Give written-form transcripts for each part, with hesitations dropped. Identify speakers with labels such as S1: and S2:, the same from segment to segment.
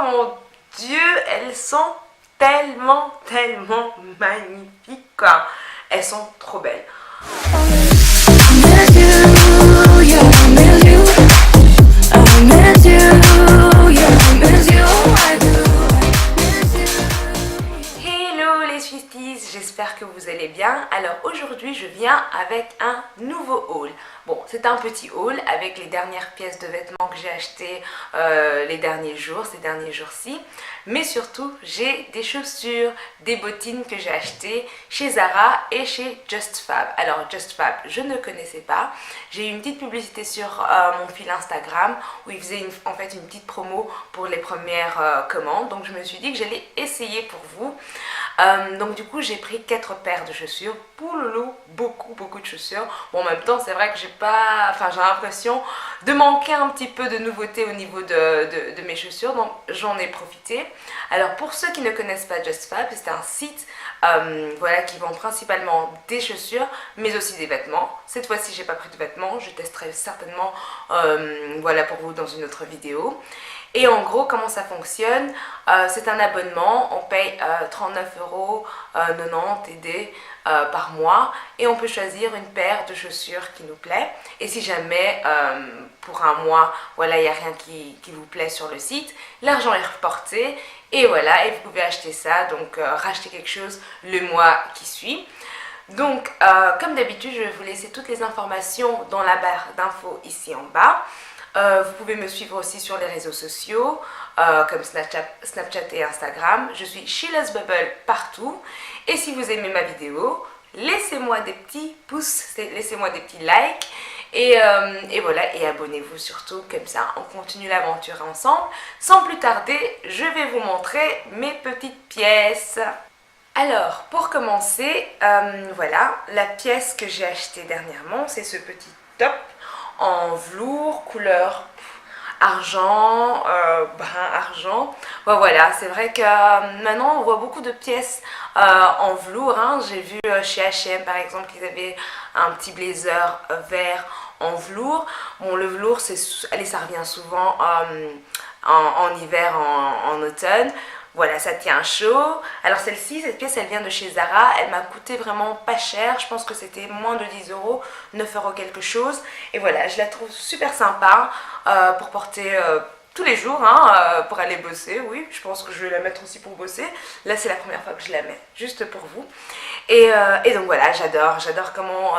S1: mon Dieu, elles sont tellement magnifiques, quoi. Elles sont trop belles. Hello les Swifties, j'espère que vous allez bien. Alors aujourd'hui je viens avec un nouveau haul. Bon, c'est un petit haul avec les dernières pièces de vêtements que j'ai achetées les derniers jours, ces derniers jours-ci. Mais surtout, j'ai des chaussures, des bottines que j'ai achetées chez Zara et chez Just Fab. Alors Just Fab, je ne connaissais pas. J'ai eu une petite publicité sur mon fil Instagram où ils faisaient en fait une petite promo pour les premières commandes. Donc je me suis dit que j'allais essayer pour vous. Donc du coup j'ai pris 4 paires de chaussures. Pouloulou, beaucoup de chaussures. Bon, en même temps c'est vrai que j'ai l'impression de manquer un petit peu de nouveauté au niveau de mes chaussures, donc j'en ai profité. Alors pour ceux qui ne connaissent pas Just Fab, c'est un site voilà, qui vend principalement des chaussures mais aussi des vêtements. Cette fois-ci j'ai pas pris de vêtements, je testerai certainement voilà, pour vous dans une autre vidéo. Et en gros, comment ça fonctionne? C'est un abonnement, on paye 39,90 TD par mois et on peut choisir une paire de chaussures qui nous plaît. Et si jamais pour un mois, voilà, il n'y a rien qui vous plaît sur le site, l'argent est reporté et voilà, et vous pouvez acheter ça, donc racheter quelque chose le mois qui suit. Donc, comme d'habitude, je vais vous laisser toutes les informations dans la barre d'infos ici en bas. Vous pouvez me suivre aussi sur les réseaux sociaux comme Snapchat et Instagram. Je suis Sheila's Bubble partout. Et si vous aimez ma vidéo, laissez-moi des petits pouces, laissez-moi des petits likes. Et voilà, et abonnez-vous surtout, comme ça on continue l'aventure ensemble. Sans plus tarder, je vais vous montrer mes petites pièces. Alors, pour commencer, voilà, la pièce que j'ai achetée dernièrement, c'est ce petit top en velours, couleur argent, brun argent. Bon, voilà, c'est vrai que maintenant on voit beaucoup de pièces en velours, hein. J'ai vu chez H&M par exemple qu'ils avaient un petit blazer vert en velours. Bon, le velours, allez, ça revient souvent en hiver, en automne. Voilà, ça tient chaud. Alors celle-ci, cette pièce, elle vient de chez Zara. Elle m'a coûté vraiment pas cher. Je pense que c'était moins de 10 euros, 9 euros quelque chose. Et voilà, je la trouve super sympa pour porter tous les jours, hein, pour aller bosser. Oui, je pense que je vais la mettre aussi pour bosser. Là, c'est la première fois que je la mets, juste pour vous. Et donc voilà, j'adore comment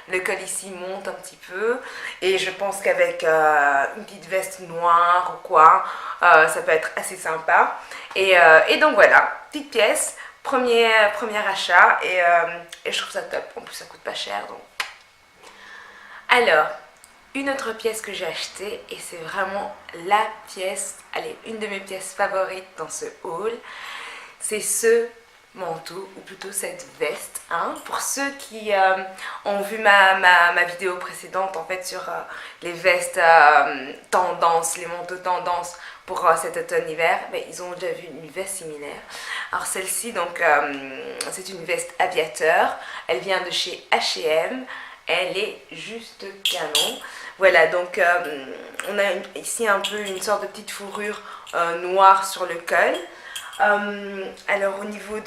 S1: le col ici monte un petit peu. Et je pense qu'avec une petite veste noire ou quoi, ça peut être assez sympa. Et donc voilà, petite pièce, premier achat et je trouve ça top. En plus ça coûte pas cher donc. Alors, une autre pièce que j'ai achetée et c'est vraiment la pièce, allez, une de mes pièces favorites dans ce haul, c'est ce manteau ou plutôt cette veste, hein. Pour ceux qui ont vu ma vidéo précédente en fait sur les vestes tendance, les manteaux tendance pour cet automne-hiver, ben, ils ont déjà vu une veste similaire. Alors celle-ci, donc c'est une veste aviateur, elle vient de chez H&M, elle est juste canon. Voilà, donc on a ici un peu une sorte de petite fourrure noire sur le col. Alors au niveau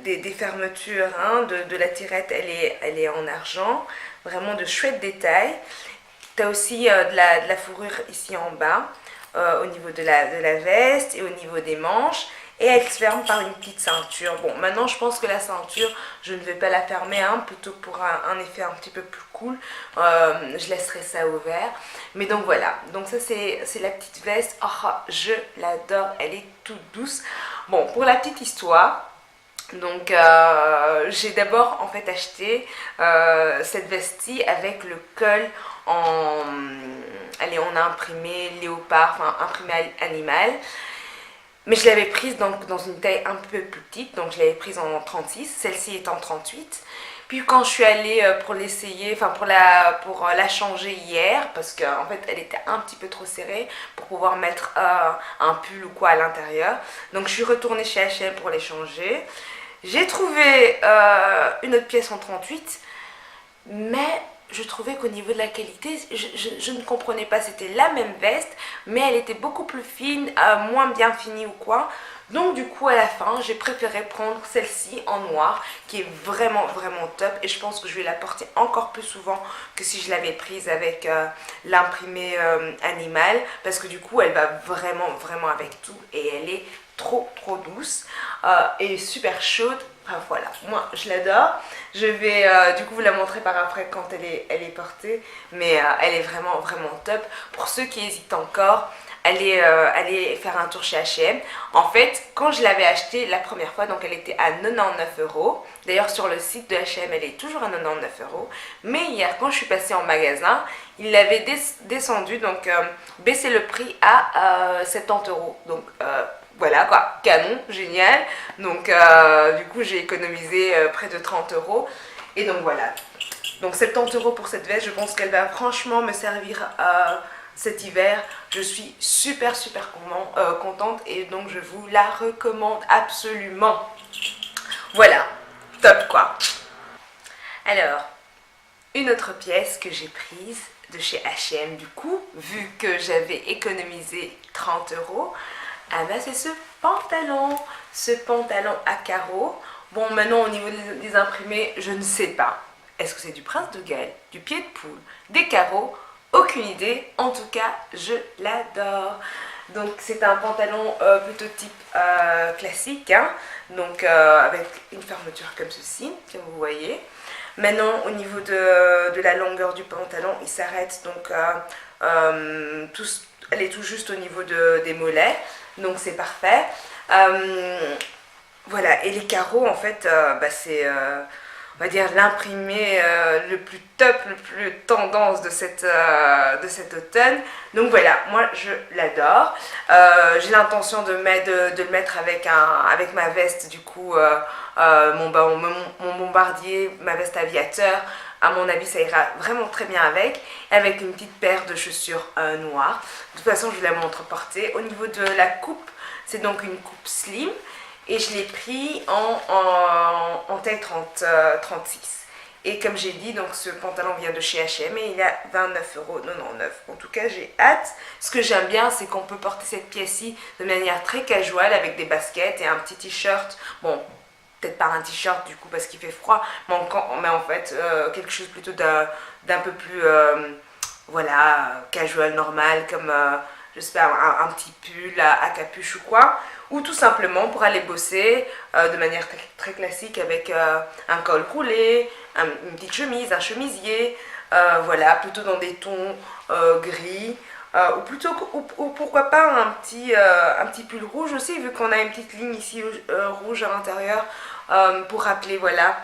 S1: des fermetures, hein, de la tirette, elle est en argent, vraiment de chouettes détails. Tu as aussi de la fourrure ici en bas, au niveau de la veste et au niveau des manches. Et elle se ferme par une petite ceinture. Bon, maintenant je pense que la ceinture, je ne vais pas la fermer, hein, plutôt pour un effet un petit peu plus cool. Je laisserai ça ouvert. Mais donc voilà, donc ça c'est la petite veste. Oh, je l'adore, elle est toute douce. Bon, pour la petite histoire, donc j'ai d'abord en fait acheté cette veste-ci avec le col allez, on a imprimé léopard, enfin imprimé animal. Mais je l'avais prise donc dans une taille un peu plus petite, donc je l'avais prise en 36, celle-ci est en 38. Puis quand je suis allée pour l'essayer, enfin pour la changer hier, parce qu'en fait elle était un petit peu trop serrée pour pouvoir mettre un pull ou quoi à l'intérieur. Donc je suis retournée chez H&M pour les changer. J'ai trouvé une autre pièce en 38, mais je trouvais qu'au niveau de la qualité, je ne comprenais pas. C'était la même veste, mais elle était beaucoup plus fine, moins bien finie ou quoi. Donc du coup, à la fin, j'ai préféré prendre celle-ci en noir, qui est vraiment, vraiment top. Et je pense que je vais la porter encore plus souvent que si je l'avais prise avec l'imprimé animal. Parce que du coup, elle va vraiment, vraiment avec tout. Et elle est trop, trop douce et super chaude. Enfin voilà, moi je l'adore. Je vais du coup vous la montrer par après quand elle est portée. Mais elle est vraiment, vraiment top. Pour ceux qui hésitent encore, allez faire un tour chez H&M. En fait, quand je l'avais achetée la première fois, donc elle était à 99 €. D'ailleurs, sur le site de H&M, elle est toujours à 99 €. Mais hier, quand je suis passée en magasin, il l'avait descendu, donc baissé le prix à 70 €. Donc voilà quoi, canon, génial. Donc du coup, j'ai économisé près de 30 €. Et donc voilà. Donc 70 € pour cette veste, je pense qu'elle va franchement me servir cet hiver. Je suis super super contente et donc je vous la recommande absolument. Voilà, top quoi. Alors, une autre pièce que j'ai prise de chez H&M du coup, vu que j'avais économisé 30 €, ah bah c'est ce pantalon à carreaux. Bon, maintenant au niveau des imprimés, je ne sais pas. Est-ce que c'est du Prince de Galles, du pied de poule, des carreaux? Aucune idée, en tout cas je l'adore. Donc c'est un pantalon plutôt type classique, hein, donc avec une fermeture comme ceci, comme vous voyez. Maintenant au niveau de la longueur du pantalon, il s'arrête, donc elle est tout juste au niveau des mollets, donc c'est parfait. Voilà, et les carreaux en fait, bah, c'est on va dire l'imprimé le plus top, le plus tendance de cet automne. Donc voilà, moi je l'adore. J'ai l'intention de le mettre avec ma veste, du coup, mon bombardier, ma veste aviateur. À mon avis, ça ira vraiment très bien avec une petite paire de chaussures noires. De toute façon, je vous la montre portée. Au niveau de la coupe, c'est donc une coupe slim. Et je l'ai pris en taille 36. Et comme j'ai dit, donc ce pantalon vient de chez H&M et il a 29,99 €. En tout cas, j'ai hâte. Ce que j'aime bien, c'est qu'on peut porter cette pièce-ci de manière très casual avec des baskets et un petit t-shirt. Bon, peut-être pas un t-shirt du coup parce qu'il fait froid, mais en fait, quelque chose plutôt d'un peu plus, voilà, casual, normal, comme, je sais pas, un petit pull à capuche ou quoi. Ou tout simplement pour aller bosser de manière très classique avec un col roulé, une petite chemise, un chemisier, voilà, plutôt dans des tons gris, ou pourquoi pas un petit pull rouge aussi, vu qu'on a une petite ligne ici rouge à l'intérieur pour rappeler, voilà,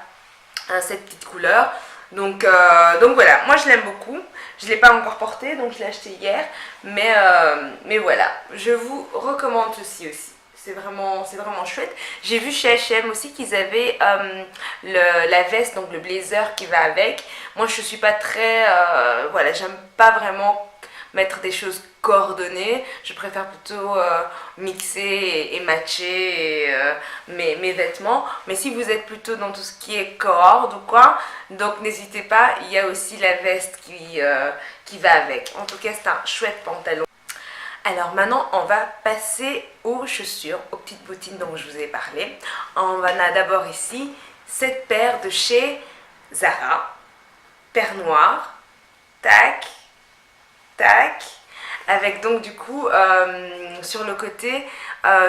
S1: cette petite couleur. Donc voilà, moi je l'aime beaucoup. Je ne l'ai pas encore porté, donc je l'ai acheté hier, mais voilà, je vous recommande ceci aussi. C'est vraiment chouette. J'ai vu chez H&M aussi qu'ils avaient la veste, donc le blazer qui va avec. Moi, je suis pas très... voilà, j'aime pas vraiment mettre des choses coordonnées. Je préfère plutôt mixer et matcher mes vêtements. Mais si vous êtes plutôt dans tout ce qui est corde ou quoi, donc n'hésitez pas, il y a aussi la veste qui va avec. En tout cas, c'est un chouette pantalon. Alors maintenant, on va passer aux chaussures, aux petites bottines dont je vous ai parlé. On a d'abord ici cette paire de chez Zara, paire noire, tac, tac, avec donc du coup sur le côté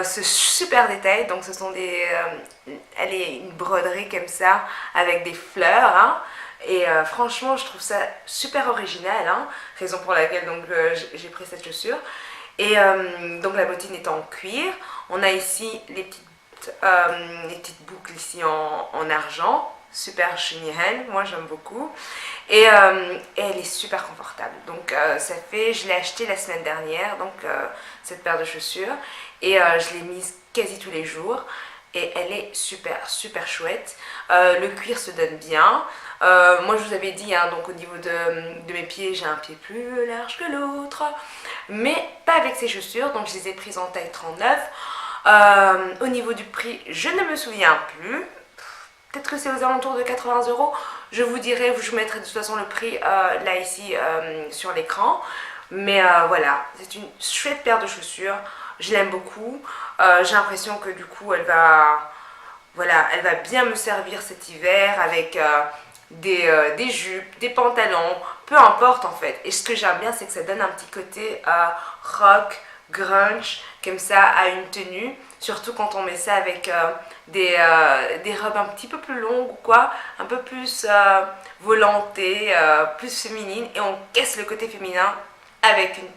S1: ce super détail. Donc ce sont elle est une broderie comme ça avec des fleurs, hein. Et franchement, je trouve ça super original, hein, raison pour laquelle donc j'ai pris cette chaussure. Et donc la bottine est en cuir. On a ici les petites boucles ici en argent. Super chenille, moi j'aime beaucoup. Et elle est super confortable. Donc je l'ai acheté la semaine dernière, donc cette paire de chaussures. Et je l'ai mise quasi tous les jours. Et elle est super super chouette. Le cuir se donne bien. Moi je vous avais dit, hein, donc au niveau de mes pieds, j'ai un pied plus large que l'autre, mais pas avec ces chaussures, donc je les ai prises en taille 39. Au niveau du prix, je ne me souviens plus, peut-être que c'est aux alentours de 80 euros. Je vous dirai, je vous mettrai de toute façon le prix là ici sur l'écran. Mais voilà, c'est une chouette paire de chaussures. Je l'aime beaucoup. J'ai l'impression que du coup, voilà, elle va bien me servir cet hiver avec des jupes, des pantalons, peu importe en fait. Et ce que j'aime bien, c'est que ça donne un petit côté rock, grunge, comme ça, à une tenue. Surtout quand on met ça avec des robes un petit peu plus longues ou quoi, un peu plus volantées, plus féminines. Et on casse le côté féminin avec une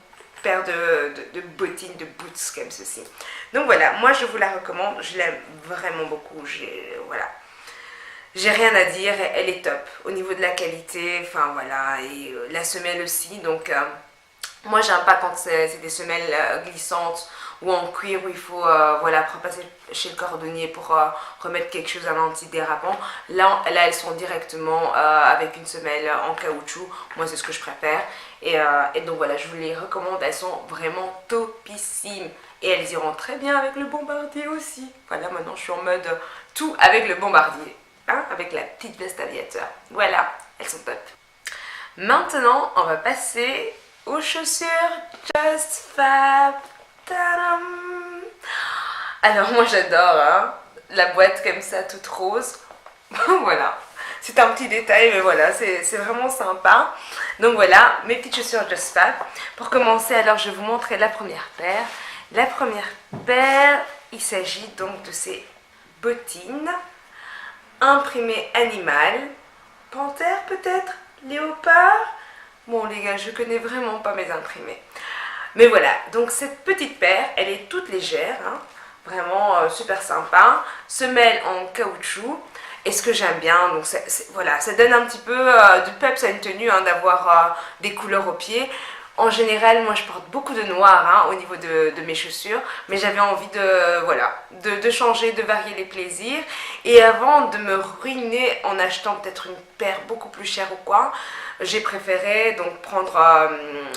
S1: paire de bottines, de boots comme ceci. Donc voilà, moi je vous la recommande, je l'aime vraiment beaucoup. Voilà. J'ai rien à dire, elle est top au niveau de la qualité, enfin voilà, et la semelle aussi. Donc moi j'aime pas quand c'est des semelles glissantes ou en cuir où il faut voilà, repasser chez le cordonnier pour remettre quelque chose en antidérapant. Là elles sont directement avec une semelle en caoutchouc, moi c'est ce que je préfère. Et donc voilà, je vous les recommande, elles sont vraiment topissimes. Et elles iront très bien avec le bombardier aussi. Voilà, maintenant je suis en mode tout avec le bombardier. Hein, avec la petite veste aviateur. Voilà, elles sont top. Maintenant, on va passer aux chaussures Just Fab. Tadam! Alors moi j'adore hein, la boîte comme ça, toute rose. Voilà, c'est un petit détail, mais voilà, c'est vraiment sympa. Donc voilà, mes petites chaussures Just Fab. Pour commencer, alors je vais vous montrer la première paire. La première paire, il s'agit donc de ces bottines imprimées animal, panthère peut-être, léopard. Bon les gars, je connais vraiment pas mes imprimés. Mais voilà, donc cette petite paire, elle est toute légère, hein, vraiment super sympa. Semelle en caoutchouc. Et ce que j'aime bien, donc voilà, ça donne un petit peu du peps à une tenue, hein, d'avoir des couleurs aux pieds. En général, moi je porte beaucoup de noir hein, au niveau de mes chaussures, mais j'avais envie voilà, de changer, de varier les plaisirs. Et avant de me ruiner en achetant peut-être une paire beaucoup plus chère ou quoi, j'ai préféré donc prendre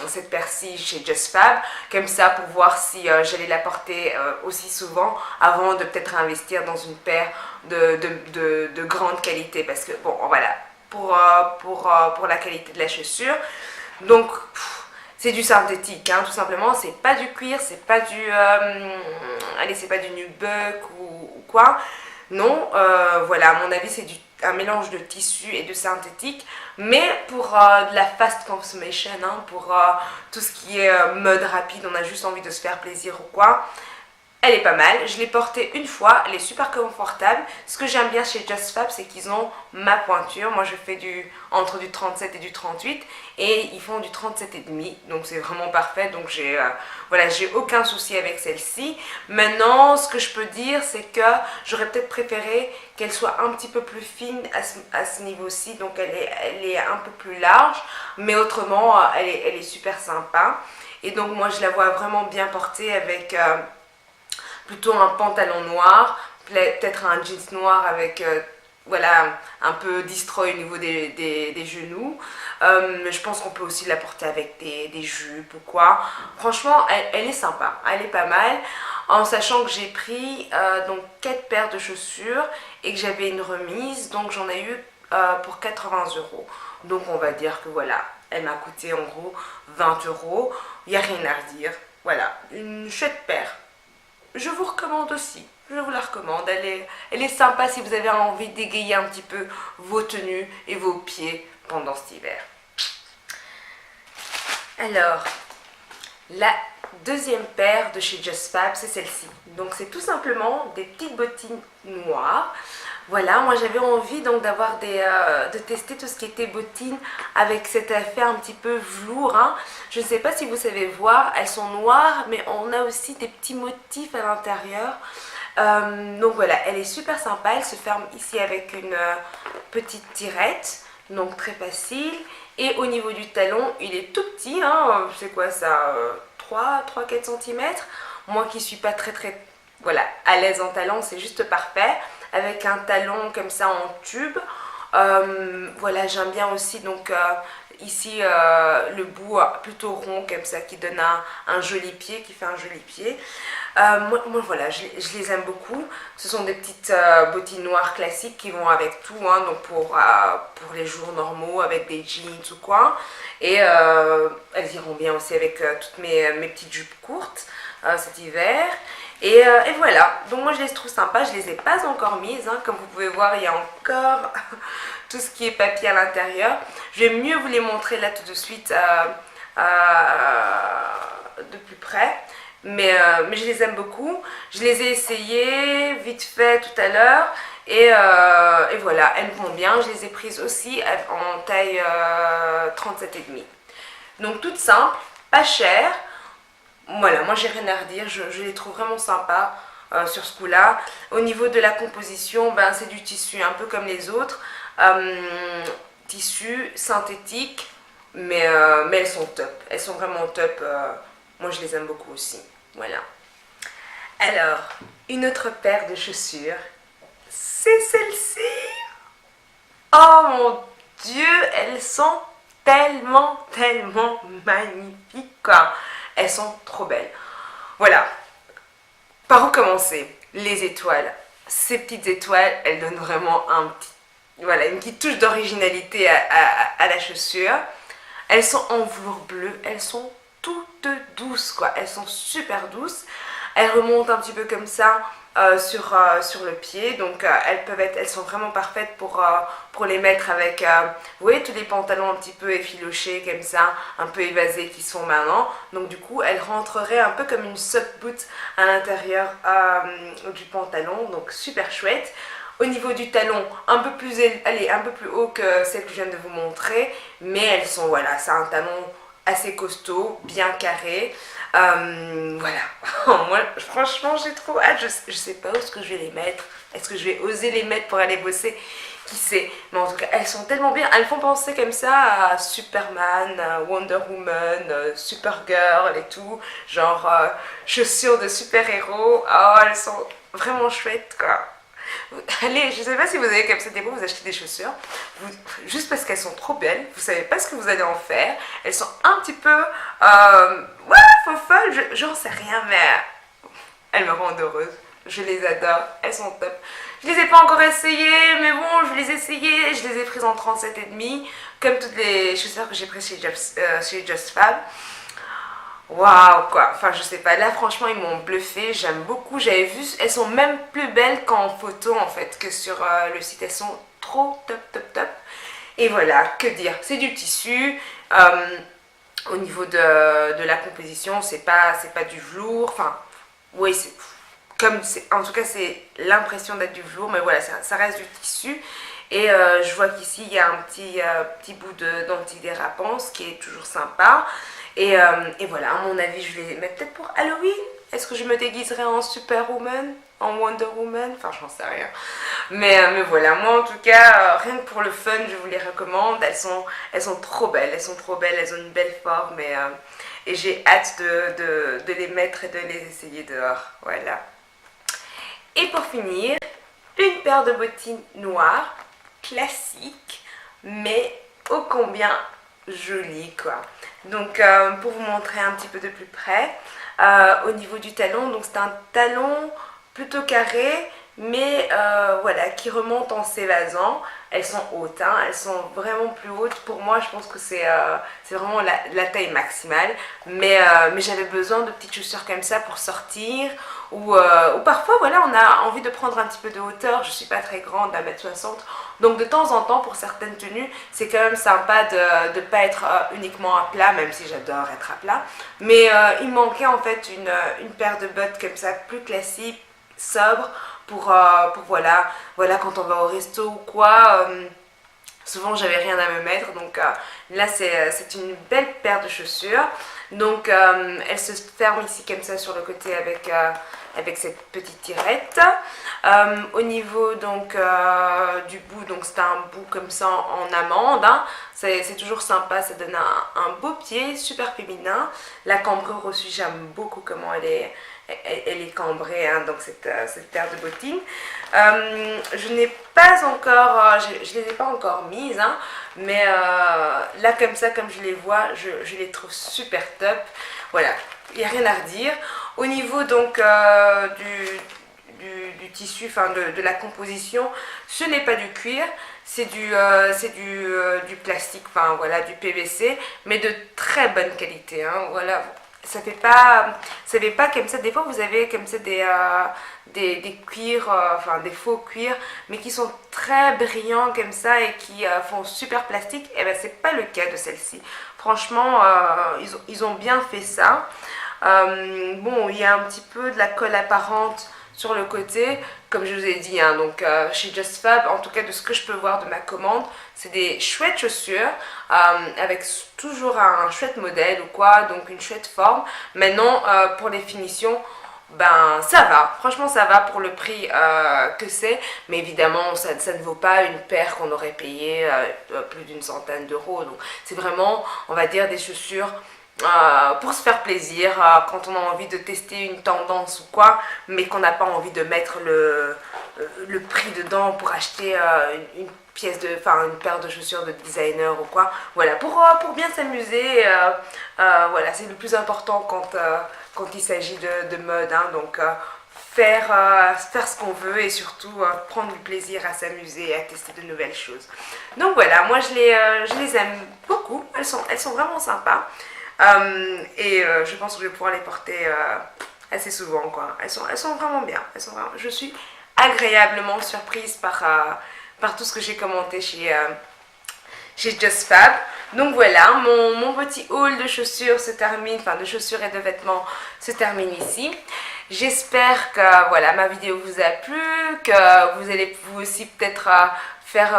S1: cette paire-ci chez Just Fab, comme ça pour voir si j'allais la porter aussi souvent avant de peut-être investir dans une paire de grande qualité. Parce que bon, voilà, pour la qualité de la chaussure. Donc, c'est du synthétique, hein, tout simplement. C'est pas du cuir, c'est pas du, allez, c'est pas du nubuck ou quoi. Non, voilà, à mon avis, c'est un mélange de tissu et de synthétique. Mais pour de la fast consumption, hein, pour tout ce qui est mode rapide, on a juste envie de se faire plaisir ou quoi. Elle est pas mal, je l'ai portée une fois, elle est super confortable. Ce que j'aime bien chez Just Fab, c'est qu'ils ont ma pointure. Moi je fais entre du 37 et du 38 et ils font du 37,5, donc c'est vraiment parfait. Donc voilà, j'ai aucun souci avec celle-ci. Maintenant, ce que je peux dire, c'est que j'aurais peut-être préféré qu'elle soit un petit peu plus fine à ce niveau-ci. Donc elle est un peu plus large, mais autrement, elle est super sympa. Et donc moi je la vois vraiment bien portée avec plutôt un pantalon noir, peut-être un jeans noir avec voilà, un peu destroy au niveau des genoux. Je pense qu'on peut aussi la porter avec des jupes ou quoi. Franchement, elle est sympa, elle est pas mal. En sachant que j'ai pris donc 4 paires de chaussures et que j'avais une remise, donc j'en ai eu pour 80 euros. Donc on va dire que voilà, elle m'a coûté en gros 20 euros. Il n'y a rien à redire. Voilà, une chouette paire. Je vous recommande aussi, je vous la recommande, elle est sympa si vous avez envie d'égayer un petit peu vos tenues et vos pieds pendant cet hiver. Alors, la deuxième paire de chez Just Fab, c'est celle-ci. Donc c'est tout simplement des petites bottines noires. Voilà, moi j'avais envie donc d'avoir de tester tout ce qui était bottines avec cet effet un petit peu velours. Hein. Je ne sais pas si vous savez voir, elles sont noires, mais on a aussi des petits motifs à l'intérieur. Donc voilà, elle est super sympa, elle se ferme ici avec une petite tirette, donc très facile. Et au niveau du talon, il est tout petit, hein, c'est quoi ça, 3-4 cm. Moi qui suis pas très voilà, à l'aise en talon, c'est juste parfait. Avec un talon comme ça en tube. Voilà, j'aime bien aussi donc ici le bout plutôt rond comme ça qui donne un joli pied, qui fait un joli pied. Moi, voilà, je les aime beaucoup. Ce sont des petites bottines noires classiques qui vont avec tout, hein, donc pour les jours normaux, avec des jeans ou quoi. Et elles iront bien aussi avec toutes mes petites jupes courtes cet hiver. Et voilà, donc moi je les trouve sympas, je les ai pas encore mises, hein. Comme vous pouvez voir, il y a encore tout ce qui est papier à l'intérieur. Je vais mieux vous les montrer là tout de suite de plus près. Mais je les aime beaucoup. Je les ai essayées vite fait tout à l'heure. Et voilà, elles vont bien. Je les ai prises aussi en taille 37,5. Donc toutes simples, pas chères. Voilà, moi j'ai rien à redire. Je les trouve vraiment sympas sur ce coup-là. Au niveau de la composition, ben, c'est du tissu un peu comme les autres. Tissu synthétique. Mais elles sont top. Elles sont vraiment top. Moi je les aime beaucoup aussi. Voilà. Alors, une autre paire de chaussures, c'est celle-ci. Oh mon Dieu, elles sont tellement magnifiques, quoi. Elles sont trop belles. Voilà. Par où commencer? Les étoiles. Ces petites étoiles, elles donnent vraiment voilà, une petite touche d'originalité à la chaussure. Elles sont en velours bleu, elles sont toutes douces, quoi. Elles sont super douces. Elles remontent un petit peu comme ça sur le pied. Donc elles sont vraiment parfaites pour les mettre avec, vous voyez, tous les pantalons un petit peu effilochés comme ça, un peu évasés qui sont maintenant. Donc du coup, elles rentreraient un peu comme une sock boot à l'intérieur du pantalon. Donc super chouette. Au niveau du talon, un peu plus haut que celle que je viens de vous montrer. Mais elles sont, voilà, c'est un talon assez costaud, bien carré. Voilà. Moi, franchement, j'ai trop hâte. Je sais pas où est-ce que je vais les mettre. Est-ce que je vais oser les mettre pour aller bosser? Qui sait? Mais en tout cas, elles sont tellement bien. Elles font penser comme ça à Superman, Wonder Woman, Supergirl et tout. Genre chaussures de super-héros. Oh, elles sont vraiment chouettes, quoi. Allez, je sais pas si vous avez comme ça des fois, vous achetez des chaussures, juste parce qu'elles sont trop belles, vous savez pas ce que vous allez en faire, elles sont un petit peu, ouais, folles, j'en sais rien, mais elles me rendent heureuse, je les adore, elles sont top. Je les ai pas encore essayées, mais bon, je les ai essayées, je les ai prises en 37,5, comme toutes les chaussures que j'ai prises chez Just Fab. Waouh, quoi. Enfin, je sais pas. Là, franchement, ils m'ont bluffé. J'aime beaucoup. J'avais vu. Elles sont même plus belles qu'en photo, en fait, que sur le site. Elles sont trop top. Et voilà, que dire. C'est du tissu. Au niveau de la composition, c'est pas du velours. Enfin, oui, en tout cas, c'est l'impression d'être du velours. Mais voilà, ça reste du tissu. Et je vois qu'ici, il y a un petit bout d'antidérapant, ce qui est toujours sympa. Et voilà, à mon avis, je vais les mettre peut-être pour Halloween. Est-ce que je me déguiserai en Superwoman, en Wonder Woman? Enfin, j'en sais rien. Mais voilà, moi en tout cas, rien que pour le fun, je vous les recommande. Elles sont trop belles, elles ont une belle forme et j'ai hâte de les mettre et de les essayer dehors. Voilà. Et pour finir, une paire de bottines noires, classiques, mais ô combien jolies, quoi. Donc pour vous montrer un petit peu de plus près, au niveau du talon, donc c'est un talon plutôt carré, mais voilà, qui remonte en s'évasant. Elles sont hautes, hein, elles sont vraiment plus hautes. Pour moi, je pense que c'est vraiment la taille maximale. Mais j'avais besoin de petites chaussures comme ça pour sortir. Ou parfois, voilà, on a envie de prendre un petit peu de hauteur. Je ne suis pas très grande, 1m60. Donc de temps en temps, pour certaines tenues, c'est quand même sympa de ne pas être uniquement à plat, même si j'adore être à plat. Mais il manquait en fait une paire de bottes comme ça, plus classique, sobre, pour voilà, quand on va au resto ou quoi. Souvent, j'avais rien à me mettre, donc là, c'est une belle paire de chaussures. Donc elle se ferme ici comme ça sur le côté avec cette petite tirette. Au niveau donc du bout, donc c'est un bout comme ça en amande, hein. C'est toujours sympa, ça donne un beau pied, super féminin. La cambrure aussi, j'aime beaucoup comment elle est cambrée, hein, donc cette paire de bottines. Je n'ai pas encore, je les ai pas encore mises, hein, mais là comme ça, comme je les vois, je les trouve super top. Voilà, il n'y a rien à redire. Au niveau donc du tissu, enfin de la composition, ce n'est pas du cuir, c'est du plastique, enfin voilà, du PVC, mais de très bonne qualité, hein, voilà. Ça fait pas comme ça. Des fois vous avez comme ça des cuirs, enfin des faux cuirs, mais qui sont très brillants comme ça et qui font super plastique. Et ben c'est pas le cas de celle-ci. Franchement, ils ont bien fait ça. Bon, il y a un petit peu de la colle apparente sur le côté, comme je vous ai dit, hein, donc chez Just Fab, en tout cas de ce que je peux voir de ma commande, c'est des chouettes chaussures avec toujours un chouette modèle ou quoi, donc une chouette forme. Maintenant, pour les finitions, ben ça va, franchement ça va pour le prix que c'est, mais évidemment ça ne vaut pas une paire qu'on aurait payé plus d'une centaine d'euros. Donc c'est vraiment, on va dire, des chaussures pour se faire plaisir, quand on a envie de tester une tendance ou quoi, mais qu'on n'a pas envie de mettre le prix dedans pour acheter une une paire de chaussures de designer ou quoi. Voilà, pour bien s'amuser, voilà, c'est le plus important quand il s'agit de mode, hein, donc faire ce qu'on veut et surtout prendre du plaisir à s'amuser et à tester de nouvelles choses. Donc voilà, moi je les aime beaucoup, elles sont vraiment sympas. Je pense que je vais pouvoir les porter assez souvent, quoi. Elles sont vraiment bien. Je suis agréablement surprise par tout ce que j'ai commenté chez Just Fab. Donc voilà, mon petit haul de chaussures se termine, enfin de chaussures et de vêtements se termine ici. J'espère que voilà, ma vidéo vous a plu, que vous allez vous aussi peut-être faire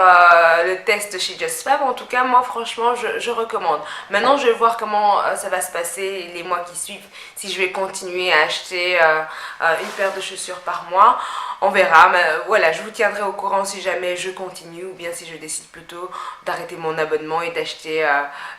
S1: le test chez Just Fab. En tout cas, moi franchement je recommande. Maintenant je vais voir comment ça va se passer les mois qui suivent, si je vais continuer à acheter une paire de chaussures par mois. On verra, mais voilà, je vous tiendrai au courant si jamais je continue ou bien si je décide plutôt d'arrêter mon abonnement et d'acheter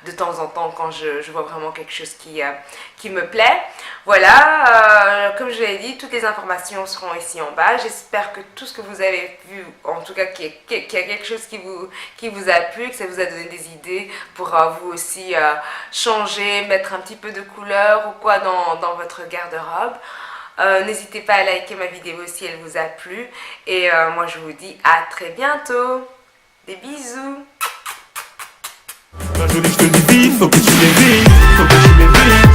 S1: de temps en temps quand je vois vraiment quelque chose qui me plaît. Voilà, comme je l'ai dit, toutes les informations seront ici en bas. J'espère que tout ce que vous avez vu, en tout cas qu'il y a quelque chose qui vous a plu, que ça vous a donné des idées pour vous aussi changer, mettre un petit peu de couleur ou quoi dans votre garde-robe. N'hésitez pas à liker ma vidéo si elle vous a plu. Et moi je vous dis à très bientôt. Des bisous.
S2: La jolie, je te dis vite, faut que tu les vives, faut que tu les vives.